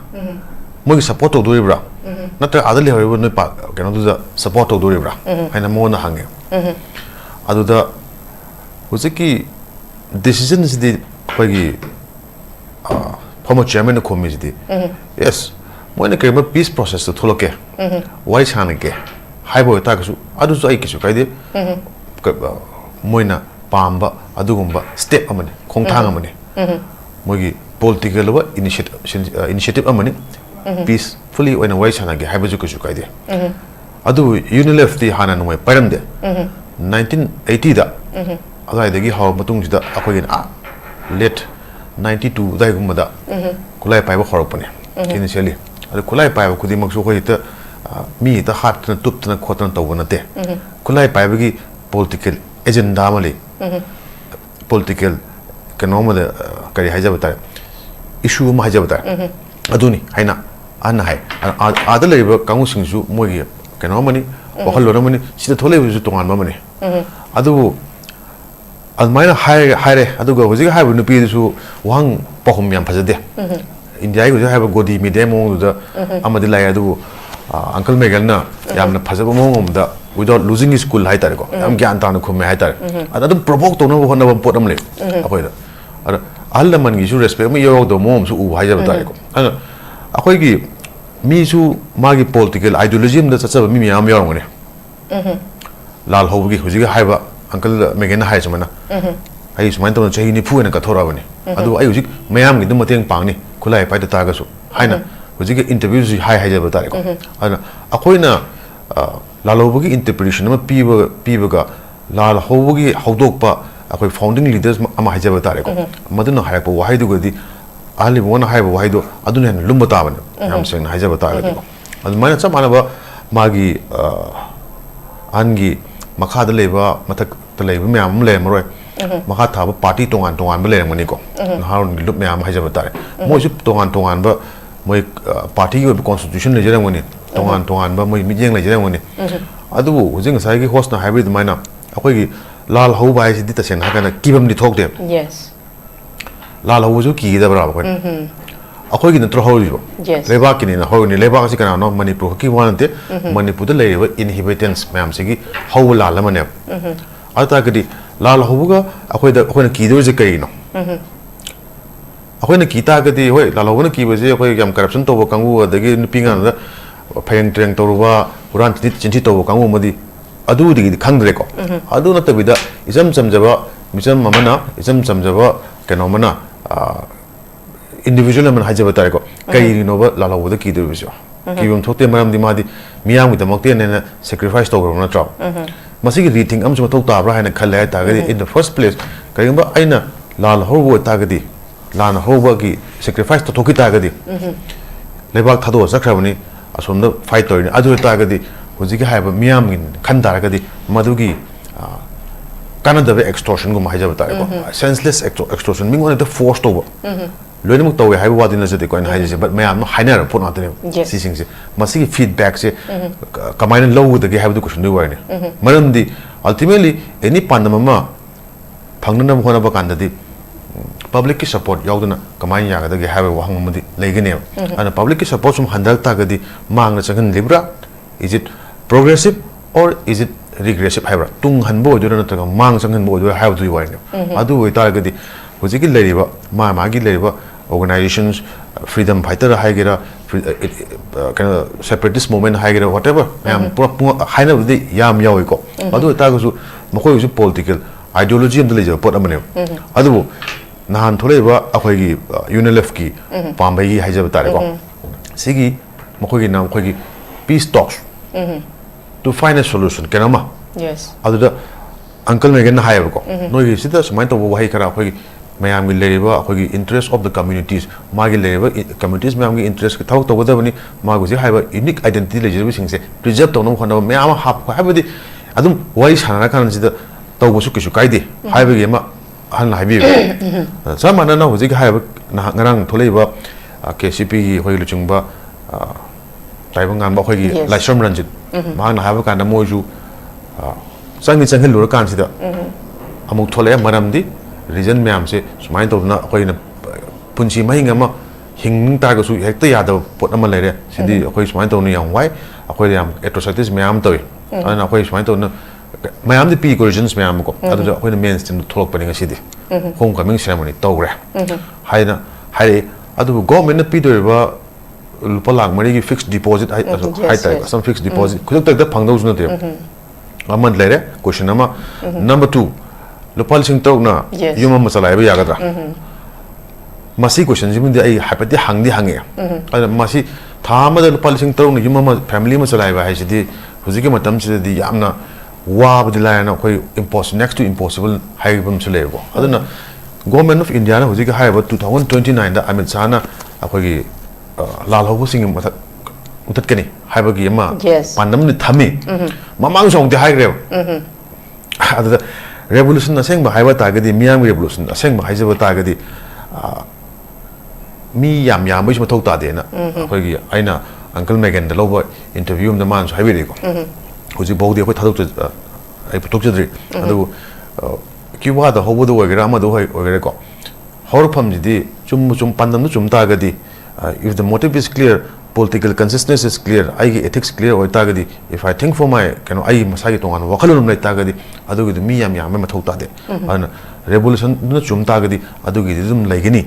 mo gi support to do bra natra adali horibu no pa keno du support to do bra haina mo na hange aduda huziki decisions di akhoi gi former chairman ko mi di yes mo ne kema peace process to tholoke why chanake haibo ta kasu adu so ai kisu kaide moina pamba adugumba step amane khongthang amane mogi political wa initiative amane peacefully when a way chanage haibo ju kisu kaide adu UNLF di hana no paramde 1980 da adai dagi haw matung sida akoi late 92 dai gumada kulai pai ba khoropane initially adu kulai pai ba khudi maksu khoi ta mi ta hat na tup na khotna tawna te kulai pai ba gi political agenda mali political kanoma da kari hajaba ta issue ma hajaba ta aduni haina an hai adalai ba kangu singsu mogi kanoma ni wakal lona mani sida thole ju tongan ma mani adu almaina haire aduga hojiga haibu nupi su wang pohum yam phajade India go haibu godi mi demo da amadi lai adu uncle megal na yamna phajaba mongom da without losing his cool hai tare ko am gyan ta na khume hai tare adu provoke to no ho na potam le akoi da alla man gi su respect mi yo do mom su u hai ja tare ko ꯑꯩꯈꯣꯏꯒꯤ ꯃꯤꯁꯨ ꯃꯥꯒꯤ ꯄꯣꯂꯤꯇꯤꯀꯦꯜ ꯑꯥꯏꯗꯤꯑꯣꯂꯣꯖꯤ ꯑꯃꯗ ꯆꯠꯆꯕ ꯃꯤ ꯃꯌꯥꯝ ꯌꯥꯎꯔꯝꯒꯅꯤ ꯂꯥꯜ ꯍꯧꯕꯒꯤ ꯍꯧꯖꯤꯛ ꯍꯥꯏꯕ ꯑꯪꯀꯜ ꯃꯦꯒꯦꯟꯅ ꯍꯥꯏ ꯁꯨꯃꯥꯏꯅ ꯑꯩ ꯁꯨꯃꯥꯏꯅ ꯇꯧꯅ ꯆꯍꯤ 40 ꯍꯦꯟꯅ ꯀꯠꯊꯣꯔꯛꯑꯕꯅꯤ ꯑꯗꯨ ꯑꯩ ꯍꯧꯖꯤꯛ ꯃꯌꯥꯝꯒꯤꯗꯨ ꯃꯇꯦꯡ ꯄꯥꯡꯅꯤ ꯈꯨꯠꯂꯥꯏ ꯄꯥꯏꯗ ꯇꯥꯔꯒꯁꯨ ꯍꯥꯏꯅ ꯍꯧꯖꯤꯛꯀꯤ ꯏꯟꯇꯔꯚ꯭ꯌꯨꯁꯤ ꯍꯥꯏꯖꯕ ꯇꯥꯔꯦꯀꯣ ꯑꯗꯨꯅ ꯑꯩꯈꯣꯏꯅ ꯂꯥꯜ ꯍꯧꯕꯒꯤ ꯏꯟꯇꯔꯄ꯭ꯔꯤꯇꯦꯁꯟ ꯑꯃ ꯄꯤꯕꯒ ꯂꯥꯜ ꯍꯧꯕꯒꯤ ꯍꯧꯗꯣꯛꯄ ꯑꯩꯈꯣꯏ ꯐꯥꯎꯟꯗꯤꯡ ꯂꯤꯗꯔꯁ ꯑꯃ ꯍꯥꯏꯖꯕ ꯇꯥꯔꯦꯀꯣ ꯃꯗꯨꯅ ꯍꯥꯏꯔꯛꯄ ꯋꯥꯍꯩꯗꯨꯒꯗꯤ ꯑꯍꯜ ꯂꯤꯃꯣꯟꯅ ꯍꯥꯏꯕ ꯋꯥꯍꯩꯗꯣ ꯑꯗꯨꯅ ꯍꯦꯟꯅ ꯂꯨꯝꯕ ꯇꯥꯕꯅꯦ ꯌꯥꯝ ꯁꯦꯡꯅ ꯍꯥꯏꯖꯕ ꯇꯥꯔꯒꯗꯤꯀꯣ ꯑꯗꯨꯃꯥꯏꯅ ꯆꯞ ꯃꯥꯟꯅꯕ ꯃꯥꯒꯤ ꯑꯍꯟꯒꯤ ꯃꯈꯥꯗ ꯂꯩꯕ ꯃꯊꯛꯇ ꯂꯩꯕ ꯃꯌꯥꯝ ꯑꯃ ꯂꯩꯔꯝꯃꯔꯣꯏ ꯃꯈꯥ ꯊꯥꯕ ꯄꯥꯔꯇꯤ ꯇꯣꯉꯥꯟ ꯇꯣꯉꯥꯟꯕ ꯂꯩꯔꯝꯒꯅꯤꯀꯣ ꯅꯍꯥꯔꯣꯟꯒꯤ ꯂꯨꯞ ꯃꯌꯥꯝ ꯍꯥꯏꯖꯕ ꯇꯥꯔꯦ ꯃꯣꯏꯁꯨ ꯇꯣꯉꯥꯟ ꯇꯣꯉꯥꯟꯕ ꯃꯣꯏ ꯄꯥꯔꯇꯤꯒꯤ ꯑꯣꯏꯕ ꯀꯣꯟꯁꯇꯤꯇ꯭ꯌꯨꯁꯟ ꯂꯩꯖꯔꯝꯒꯅꯤ ꯇꯣꯉꯥꯟ ꯇꯣꯉꯥꯟꯕ ꯃꯣꯏ ꯃꯤꯠꯌꯦꯡ ꯂꯩꯖꯔꯝꯒꯅꯤ ꯑꯗꯨꯕꯨ ꯍꯧꯖꯤꯛ ꯉꯁꯥꯏꯒꯤ ꯍꯣꯁꯅ ꯍꯥꯏꯕ ꯑꯗꯨꯃꯥꯏꯅ ꯑꯩꯈꯣꯏꯒꯤ ꯂꯥꯜ ꯍꯧꯕ ꯍꯥꯏꯁꯤꯗꯤ ꯇꯁꯦꯡꯅ ꯍꯥꯏꯔꯀꯥꯟꯗ ꯀꯤꯕꯝꯗꯤ ꯊꯣꯛꯇꯦ ꯂꯥꯜ ꯍꯧꯕꯁꯨ ꯀꯤꯒꯗꯕ꯭ꯔꯥ ꯑꯩꯈꯣꯏꯒꯤ ꯅꯠꯇ꯭ꯔꯣ ꯍꯧꯔꯤꯕ ꯂꯩꯕꯥꯛꯀꯤꯅꯤꯅ ꯍꯧꯔꯤꯅꯤ ꯂꯩꯕꯥꯛ ꯑꯁꯤ ꯀꯅꯥꯅꯣ ꯃꯅꯤꯄꯨꯔ ꯈꯛꯀꯤ ꯋꯥ ꯅꯠꯇꯦ ꯃꯅꯤꯄꯨꯔꯗ ꯂꯩꯔꯤꯕ ꯏꯟꯍꯤꯕꯤꯇꯦꯟꯁ ꯃꯌꯥꯝꯁꯤꯒꯤ ꯍꯧꯕ ꯂꯥꯜ ꯑꯃꯅꯦꯕ ꯑꯗꯨ ꯇꯥꯔꯒꯗꯤ ꯂꯥꯜ ꯍꯧꯕꯒ ꯑꯩꯈꯣꯏꯅ ꯀꯤꯗꯣꯏꯁꯦ ꯀꯔꯤꯅꯣ ꯑꯩꯈꯣꯏꯅ ꯀꯤ ꯇꯥꯔꯒꯗꯤ ꯍꯣꯏ ꯂꯥꯜ ꯍꯧꯕꯅ ꯀꯤꯕꯁꯦ ꯑꯩꯈꯣꯏ ꯌꯥꯝ ꯀꯔꯞꯁꯟ ꯇꯧꯕ ꯀꯥꯡꯕꯨ ꯑꯗꯒꯤ ꯅꯨꯄꯤ ꯉꯥꯡꯅꯗ ꯐꯌꯦꯡ ꯇ꯭ꯔꯦꯡ ꯇꯧꯔꯨꯕ ꯍꯨꯔꯥꯟ ꯆꯤꯟꯊꯤ ꯇꯧꯕ ꯀꯥꯡꯕꯨ ꯑꯃꯗꯤ ꯑꯗꯨꯗꯒꯤꯗꯤ ꯈꯪꯗ꯭ꯔꯦꯀꯣ ꯑꯗꯨ ꯅꯠꯇꯕꯤꯗ ꯏꯆꯝ ꯆꯝꯖꯕ ꯃꯤꯆꯝ ꯑꯃꯅ ꯏꯆꯝ ꯆꯝꯖꯕ ꯀꯩꯅꯣ ꯑꯃꯅ individual ꯑꯃꯅ ꯍꯥꯏꯖꯕ ꯇꯥꯔꯦꯀꯣ ꯀꯩꯒꯤꯅꯣꯕ ꯂꯥꯜ ꯍꯧꯕꯗ ꯀꯤꯗꯣꯏꯕꯁꯨ ꯀꯤꯕꯝ ꯊꯣꯛꯇꯦ ꯃꯔꯝꯗꯤ ꯃꯥꯗꯤ ꯃꯤꯌꯥꯝꯒꯤꯗꯃꯛꯇꯦꯅ ꯁꯦꯀ꯭ꯔꯤꯐꯥꯏꯁ ꯇꯧꯈ꯭ꯔꯕ ꯅꯠꯇ꯭ꯔꯣ ꯃꯁꯤꯒꯤ ꯔꯤꯊꯤꯡ ꯑꯃꯁꯨ ꯃꯊꯧ ꯇꯥꯕ꯭ꯔꯥ ꯍꯥꯏꯅ ꯈꯜꯂꯦ ꯍꯥꯏꯇꯥꯔꯒꯗꯤ ꯏꯟ ꯗ ꯐꯥꯔꯁ ꯄ꯭ꯂꯦꯁ ꯀꯔꯤꯒꯨꯝꯕ ꯑꯩꯅ ꯂꯥꯜ ꯍꯧꯕ ꯑꯣꯏꯇꯥꯔꯒꯗꯤ ꯂꯥꯟ ꯍꯧꯕꯒꯤ ꯁꯦꯀ꯭ꯔꯤꯐꯥꯏꯁ ꯇꯧꯊꯣꯛꯈꯤ ꯇꯥꯔꯒꯗꯤ ꯂꯩꯕꯥꯛ ꯊꯥꯗꯣꯛꯑ ꯆꯠꯈ꯭ꯔꯕꯅꯤ ꯑꯁꯣꯝꯗ ꯐꯥꯏꯠ ꯇꯧꯔꯤꯅꯤ ꯑꯗꯨ ꯑꯣꯏꯇꯥꯔꯒꯗꯤ ꯍꯧꯖꯤꯛꯀꯤ ꯍꯥꯏꯕ ꯃꯤꯌꯥꯝꯒꯤ ꯈꯟ ꯇꯥꯔꯒꯗꯤ ꯃꯗꯨꯒꯤ ꯀꯥꯟꯅꯗꯕ ꯑꯦꯛꯁꯇꯣꯔꯁꯟꯒꯨꯝꯕ ꯍꯥꯏꯖꯕ ꯇꯥꯔꯦꯀꯣ ꯁꯦꯟꯁꯂꯦꯁ ꯑꯦꯛꯁꯇꯣꯔꯁꯟ ꯃꯤꯉꯣꯟꯗ ꯍꯦꯛꯇ ꯐꯣꯔꯁ ꯇꯧꯕ ꯂꯣꯏꯅꯃꯛ ꯇꯧꯋꯦ ꯍꯥꯏꯕ ꯋꯥꯗꯤ ꯅꯠꯆꯗꯦꯀꯣ ꯑꯩꯅ ꯍꯥꯏꯖꯩꯁꯦ ꯕꯠ ꯃꯌꯥꯝꯅ ꯍꯥꯏꯅꯔꯕ ꯄꯣꯠ ꯉꯥꯛꯇꯅꯦꯕ ꯁꯤꯁꯤꯡꯁꯦ ꯃꯁꯤꯒꯤ ꯐꯤꯗꯕꯦꯛꯁꯦ ꯀꯃꯥꯏꯅ ꯂꯧꯒꯗꯒꯦ ꯍꯥꯏꯕꯗꯨ ꯀꯣꯏꯁꯟꯗꯨꯒꯤ ꯋꯥꯔꯤꯅꯤ ꯃꯔꯝꯗꯤ ꯑꯜꯇꯤꯃꯦꯠꯂꯤ ꯑꯦꯅꯤ ꯄꯥꯟꯗꯝ ꯑꯃ ꯐꯪꯅꯅꯕ ꯍꯣꯠꯅꯕ ꯀꯥꯟꯗꯗꯤ ꯄꯕ꯭ꯂꯤꯛꯀꯤ ꯁꯞꯄꯣꯔꯠ ꯌꯥꯎꯗꯅ ꯀꯃꯥꯏꯅ ꯌꯥꯒꯗꯒꯦ ꯍꯥꯏꯕ ꯋꯥꯍꯪ ꯑꯃꯗꯤ ꯂꯩꯒꯅꯦꯕ ꯑꯗꯨꯅ ꯄꯕ꯭ꯂꯤꯛꯀꯤ ꯁꯞꯄꯣꯔꯠ ꯁꯨꯝ ꯍꯟꯊꯔꯛ ꯇꯥꯔꯒꯗꯤ ꯃꯥꯡꯗ ꯆꯪꯍꯟꯂꯤꯕ꯭ꯔꯥ ꯏజ్ ꯏꯠ ꯄ꯭ꯔꯣꯒ꯭ꯔꯦꯁꯤꯞ ꯑꯣꯔ ꯏజ్ ꯏꯠ ꯔꯤꯒ꯭ꯔꯦꯁꯤꯞ ꯍꯥꯏꯕ꯭ꯔꯥ ꯇꯨꯡ ꯍꯟꯕ ꯑꯣꯏꯗꯣꯏꯔꯥ ꯅꯠꯇ꯭ꯔꯒ ꯃꯥꯡ ꯆꯪꯍꯟꯕ ꯑꯣꯏꯗꯣꯏꯔꯥ ꯍꯥꯏꯕꯗꯨꯒꯤ ꯋꯥꯔꯤꯅꯦꯕ ꯑꯗꯨ ꯑꯣꯏꯇꯥꯔꯒꯗꯤ ꯍꯧꯖꯤꯛꯀꯤ ꯂꯩꯔꯤꯕ ꯃꯥꯒꯤ ꯂꯩꯔꯤꯕ organizations freedom fighter haigera kind of separatist movement haigera whatever yam pura hainabudi yam yawiko adu tagusu makoi usu political ideology am leje pot amane adu nahan tholeiba akhoigi UNLF ki pambai gi haijaba tare ko sigi makoi gi nam khoi gi peace talks to find a solution kenama yes adu da uncle megan haiyaba ko noi gi sida sumai to wahai kara khoi mayam gi leriba akhoi interest of the communities magi leriba communities mayam gi interest thau to godabani magu ji haiba unique identity lejibu singse preserve to no khona mayam hap haibadi adum wari sanana kan sida tawbusu kisu kaide haiba gi ma han haibi samana na hoji gi haiba ngarang tholeiba KCP gi hoi luchungba taibang gan ba khoi gi laisam ranjit ma na haiba kan da moju sangi changhil lur kan sida amuk tholaya maramdi reason ma'am से सुमाइन तो ना कोई ना पुंची महिंग अमा हिंग ताग सु हेक्ता यादव पोट अमा लेरे सिदी कोई सुमाइन तो नहीं वाई कोई याम एट्रोसाइटिस मैम तो अना कोई सुमाइन तो ना मैम दी पी कोरिजन्स मैम को अदु कोई ना मेन स्ट्रीम थोक पनिंग सिदी होम कमिंग सेरेमनी तौग्रे हाइना हाइ अदु गवर्नमेंट पी दोबा लुपा लाख मरी की फिक्स्ड डिपॉजिट हाइ ताइ सम फिक्स्ड डिपॉजिट खुद तक फंगदौ सुनते अमन लेरे क्वेश्चन अमा नंबर 2 लुपा लिंग तौक ना युम मसलाइब यागद्रा मसी क्वेश्चन जिमिंदे आई हाइपति हांगदी हांगे अदु मसी थामदा लुपा लिंग तौक ना युम फैमिली मसलाइब हाइसिदि हुजिके मतम सिदि यामना वाबदि लायना कोई इम्पॉसिबल नेक्स्ट टू इम्पॉसिबल हाइबम सुलेबो अदुना गवर्नमेंट ऑफ इंडिया ना हुजिके हाइब 2029 दा अमित शाह ना अखोगी लाल हौबो सिंग मथक उतकनी हाइबगी यमा पांडम नि थमी ममांग सोंगदि हाइग्रेब अदु revolution aseng ba haiba tagadi miyam revolution aseng ba haijaba tagadi mi yam yam bai mathau ta de na khoi gi aina uncle megan da lobo interview am da man so haibiri ko huji bodi khoi thaduk ai putok jadri adu kiwa da hobo do wagera ma do hoi wagera ko hor pham ji chum pandam nu chum tagadi if the motive is clear political consistency is clear I ethics clear or tagadi if I think for my can I masagi tongan wakalum lai tagadi adu gi mi yam yam ma thau ta de an revolution na chum tagadi adu gi dum laigini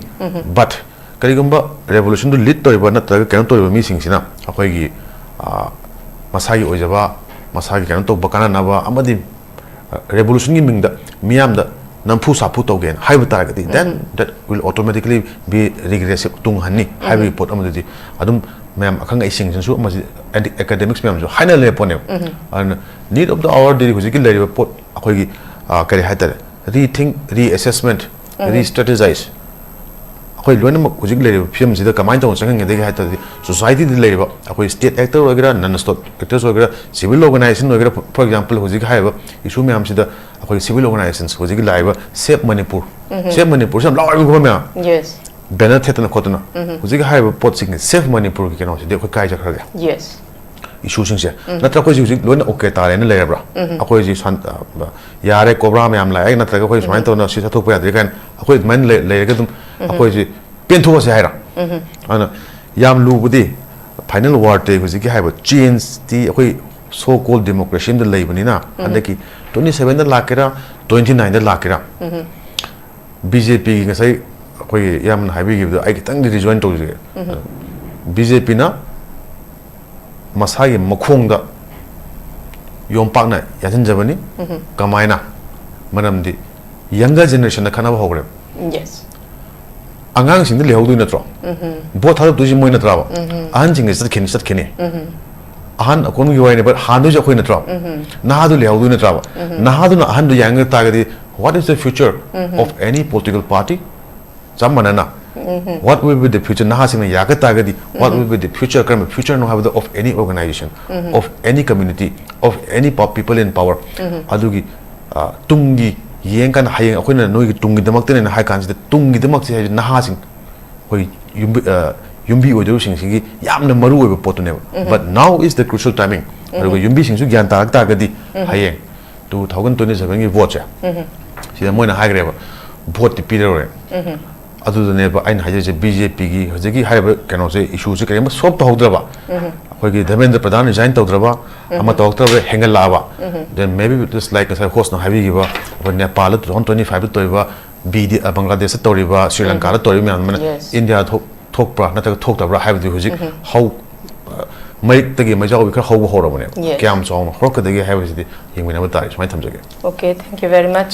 but ꯀꯔꯤꯒꯨꯝꯕ ꯔꯦꯚꯣꯂꯨꯁꯟꯗꯨ ꯂꯤꯗ ꯇꯧꯔꯤꯕ ꯅꯠꯇ꯭ꯔꯒ ꯀꯩꯅꯣ ꯇꯧꯔꯤꯕ ꯃꯤꯁꯤꯡꯁꯤꯅ ꯑꯩꯈꯣꯏꯒꯤ ꯃꯁꯥꯒꯤ ꯑꯣꯏꯖꯕ ꯃꯁꯥꯒꯤ ꯀꯩꯅꯣ ꯇꯧꯕ ꯀꯥꯟꯅꯅꯕ ꯑꯃꯗꯤ ꯔꯦꯚꯣꯂꯨꯁꯟꯒꯤ ꯃꯤꯡꯗ ꯃꯤꯌꯥꯝꯗ ꯅꯝꯐꯨ ꯁꯥꯐꯨ ꯇꯧꯒꯦꯅ ꯍꯥꯏꯕ ꯇꯥꯔꯒꯗꯤ then that will automatically be regressive ꯇꯨꯡꯍꯟꯅꯤ ꯍꯥꯏꯕꯒꯤ ꯄꯣꯠ ꯑꯃꯗꯗꯤ ꯑꯗꯨꯝ ꯃꯌꯥꯝ ꯑꯈꯪ ꯑꯍꯩꯁꯤꯡꯁꯤꯅꯁꯨ ꯃꯁꯤ ꯑꯦꯀꯥꯗꯦꯃꯤꯛꯁ ꯃꯌꯥꯝꯁꯨ ꯍꯥꯏꯅ ꯂꯩꯔꯛꯄꯅꯦꯕ ꯑꯗꯨꯅ ꯅꯤꯗ ꯑꯣꯐ ꯗ ꯑꯋꯥꯔꯗꯗꯤ ꯍꯧꯖꯤꯛꯀꯤ ꯂꯩꯔꯤꯕ ꯄꯣꯠ ꯑꯩꯈꯣꯏꯒꯤ ꯀꯔꯤ ꯍꯥꯏꯇꯥꯔꯦ ꯔꯤꯊꯤꯡ ꯔꯤꯑꯦꯁꯦꯁꯃꯦꯟꯠ ꯔꯤꯁꯇ꯭ꯔꯦꯇꯦꯖꯥꯏꯖ ꯑꯩꯈꯣꯏ ꯂꯣꯏꯅꯃꯛ ꯍꯧꯖꯤꯛ ꯂꯩꯔꯤꯕ ꯐꯤꯕꯝꯁꯤꯗ ꯀꯃꯥꯏꯅ ꯇꯧꯅ ꯆꯪꯍꯟꯒꯗꯒꯦ ꯍꯥꯏ ꯇꯥꯔꯗꯤ ꯁꯣꯁꯥꯏꯇꯤꯗ ꯂꯩꯔꯤꯕ ꯑꯩꯈꯣꯏ ꯁ꯭ꯇꯦꯠ ꯑꯦꯛꯇꯔ ꯑꯣꯏꯒꯦꯔꯥ ꯅꯟ ꯁ꯭ꯇꯦꯠ ꯑꯦꯛꯇꯔꯁ ꯑꯣꯏꯒꯦꯔꯥ ꯁꯤꯚꯤꯜ ꯑꯣꯔꯒꯅꯥꯏꯖꯦꯁꯟ ꯑꯣꯏꯒꯦꯔꯥ ꯐꯣꯔ ꯑꯦꯛꯖꯥꯝꯄꯜ ꯍꯧꯖꯤꯛ ꯍꯥꯏꯔꯤꯕ ꯏꯁꯨ ꯃꯌꯥꯝꯁꯤꯗ ꯑꯩꯈꯣꯏ ꯁꯤꯚꯤꯜ ꯑꯣꯔꯒꯅꯥꯏꯖꯦꯁꯟ ꯍꯧꯖꯤꯛꯀꯤ ꯂꯥꯛꯏꯕ ꯁꯦꯞ ꯃꯅꯤꯄꯨꯔ ꯁꯦꯞ ꯃꯅꯤꯄꯨꯔꯁꯤ ꯌꯥꯝ ꯂꯥꯎꯔꯤꯕ ꯃꯌꯥꯝ ꯕꯦꯅꯔ ꯊꯦꯠꯇꯅ ꯈꯣꯠꯇꯅ ꯍꯧꯖꯤꯛ ꯍꯥꯏꯔꯤꯕ ꯄꯣꯠꯁꯤꯡꯁꯦ ꯁꯦꯐ ꯃꯅꯤꯄꯨꯔꯒꯤ ꯀꯩꯅꯣꯁꯤꯗꯤ ꯑꯩꯈꯣꯏ ꯀꯥꯏꯖꯈ꯭ꯔꯒꯦ ꯏꯁꯨꯁꯤꯡꯁꯦ ꯅꯠꯇ꯭ꯔꯒ ꯑꯩꯈꯣꯏꯁꯤ ꯍꯧꯖꯤꯛ ꯂꯣꯏꯅ ꯑꯣꯀꯦ ꯇꯥꯔꯦꯅ ꯂꯩꯔꯕ꯭ꯔꯥ ꯑꯩꯈꯣꯏꯁꯤ ꯌꯥꯔꯦ ꯀꯣꯕ꯭ꯔꯥ ꯃꯌꯥꯝ ꯂꯥꯛꯑꯦ ꯅꯠꯇ꯭ꯔꯒ ꯑꯩꯈꯣꯏ ꯁꯨꯃꯥꯏꯅ ꯇꯧꯅ ꯁꯤ ꯆꯠꯊꯣꯛꯄ ꯌꯥꯗ꯭ꯔꯦ ꯀꯥꯏꯅ ꯑꯩꯈꯣꯏ ꯑꯗꯨꯃꯥꯏꯅ ꯂꯩꯔꯒ ꯑꯗꯨꯝ ꯑꯩꯈꯣꯏꯁꯤ ꯄꯦꯟꯊꯣꯛꯑꯁꯦ ꯍꯥꯏꯔ ꯑꯗꯨꯅ ꯌꯥꯝ ꯂꯨꯕꯗꯤ ꯐꯥꯏꯅꯦꯜ ꯋꯥꯔꯗꯇꯤ ꯍꯧꯖꯤꯛꯀꯤ ꯍꯥꯏꯕ ꯆꯦꯟꯖꯇꯤ ꯑꯩꯈꯣꯏ ꯁꯣ ꯀꯣꯜ ꯗꯦꯃꯣꯀ꯭ꯔꯦꯁꯤ ꯑꯃꯗ ꯂꯩꯕꯅꯤꯅ ꯍꯟꯗꯛꯀꯤ 27ꯗ ꯂꯥꯛꯀꯦꯔꯥ 29ꯗ ꯂꯥꯛꯀꯦꯔꯥ BJPꯒꯤ ꯉꯁꯥꯏ ꯑꯩꯈꯣꯏꯒꯤ ꯌꯥꯝꯅ ꯍꯥꯏꯕꯤꯈꯤꯕꯗꯣ ꯑꯩ ꯈꯤꯇꯪꯗꯤ ꯔꯤꯖꯣꯏꯟ ꯇꯧꯖꯒꯦ BJPꯅ ꯃꯁꯥꯒꯤ ꯃꯈꯣꯡꯗ ꯌꯣꯝꯄꯥꯛꯅ ꯌꯥꯟꯁꯤꯟꯖꯕꯅꯤ ꯀꯃꯥꯏꯅ ꯃꯔꯝꯗꯤ ꯌꯪꯒꯔ ꯖꯦꯅꯦꯔꯦꯁꯟꯗ ꯈꯟꯅꯕ ꯍꯧꯈ꯭ꯔꯦꯕ ꯑꯉꯥꯡꯁꯤꯡꯗ ꯂꯩꯍꯧꯗꯣꯏ ꯅꯠꯇ꯭ꯔꯣ ꯚꯣꯠ ꯊꯥꯗꯣꯛꯇꯣꯏꯁꯤ ꯃꯣꯏ ꯅꯠꯇ꯭ꯔꯥꯕ ꯑꯍꯟꯁꯤꯡꯗ ꯆꯠꯈꯤꯅꯤ ꯑꯍꯟ ꯑꯀꯣꯟꯕꯒꯤ ꯋꯥꯔꯤꯅꯦꯕ ꯍꯥꯟꯗꯣꯏꯁꯤ ꯑꯩꯈꯣꯏ ꯅꯠꯇ꯭ꯔꯣ ꯅꯍꯥꯗꯨ ꯂꯩꯍꯧꯗꯣꯏ ꯅꯠꯇ꯭ꯔꯥꯕ ꯅꯍꯥꯗꯨꯅ ꯑꯍꯟꯗꯨ ꯌꯥꯡꯉ ꯇꯥꯔꯒꯗꯤ what is the future of any political party ꯆꯞ ꯃꯥꯟꯅꯅ what will be the future nahasingna yaga tagadi what will be the future karma future no have the of any organization of any community of any people in power adugi tungi yeng kan hayeng akoina noi tungi damak tene hai kan tungi damak se nahasing hoi yumbi oidu sing sigi yamna maru oiba potune but now is the crucial timing adugo yumbi sing su gyan tarak tagadi hayeng 2027 gi vote sida moina haigreba vote ti pirore ꯑꯗꯨꯗꯅꯦꯕ ꯑꯩꯅ ꯍꯥꯏꯖꯔꯤꯁꯦ BJPꯒꯤ ꯍꯧꯖꯤꯛꯀꯤ ꯍꯥꯏꯔꯤꯕ ꯀꯩꯅꯣꯁꯦ ꯏꯁꯨꯁꯦ ꯀꯔꯤꯝꯇ ꯁꯣꯜꯕ ꯇꯧꯍꯧꯗ꯭ꯔꯕ ꯑꯩꯈꯣꯏꯒꯤ ꯙꯔꯃꯦꯟꯗ꯭ꯔ ꯄ꯭ꯔꯙꯥꯟ ꯔꯤꯖꯥꯏꯟ ꯇꯧꯗ꯭ꯔꯕ ꯑꯃ ꯇꯧꯔꯛꯇ꯭ꯔꯕ ꯍꯦꯟꯒꯠꯂꯛꯑꯕ ꯗꯦꯟ ꯃꯦꯕꯤ ꯖꯁ ꯂꯥꯏꯛ ꯉꯁꯥꯏ ꯍꯣꯁꯅ ꯍꯥꯏꯕꯤꯈꯤꯕ ꯑꯩꯈꯣꯏ ꯅꯦꯄꯥꯜꯗ 2025ꯗ ꯇꯧꯔꯤꯕ ꯕꯪꯒ꯭ꯂꯥꯗꯦꯁꯇ ꯇꯧꯔꯤꯕ ꯁ꯭ꯔꯤ ꯂꯪꯀꯥꯗ ꯇꯧꯔꯤꯕ ꯃꯌꯥꯝ ꯑꯃꯅ ꯏꯟꯗꯤꯌꯥꯗ ꯊꯣꯛꯄ꯭ꯔꯥ ꯅꯠꯇ꯭ꯔꯒ ꯊꯣꯛꯇꯕ꯭ꯔꯥ ꯍꯥꯏꯕꯗꯤ ꯍꯧꯖꯤꯛ ꯃꯩꯇꯒꯤ ꯃꯩꯖꯥꯎꯕꯤ ꯈꯔ ꯍꯧꯕ ꯍꯧꯔꯕꯅꯦꯕ ꯀꯌꯥꯝ ꯆꯥꯎꯅ ꯍꯧꯔꯛꯀꯗꯒꯦ ꯍꯥꯏꯕꯁꯤꯗꯤ ꯌꯦꯡꯃꯤꯟꯅꯕ ꯇꯥꯔꯦ ꯁꯨꯃꯥꯏꯅ ꯊꯝꯖꯒꯦ Okay, thank you very much.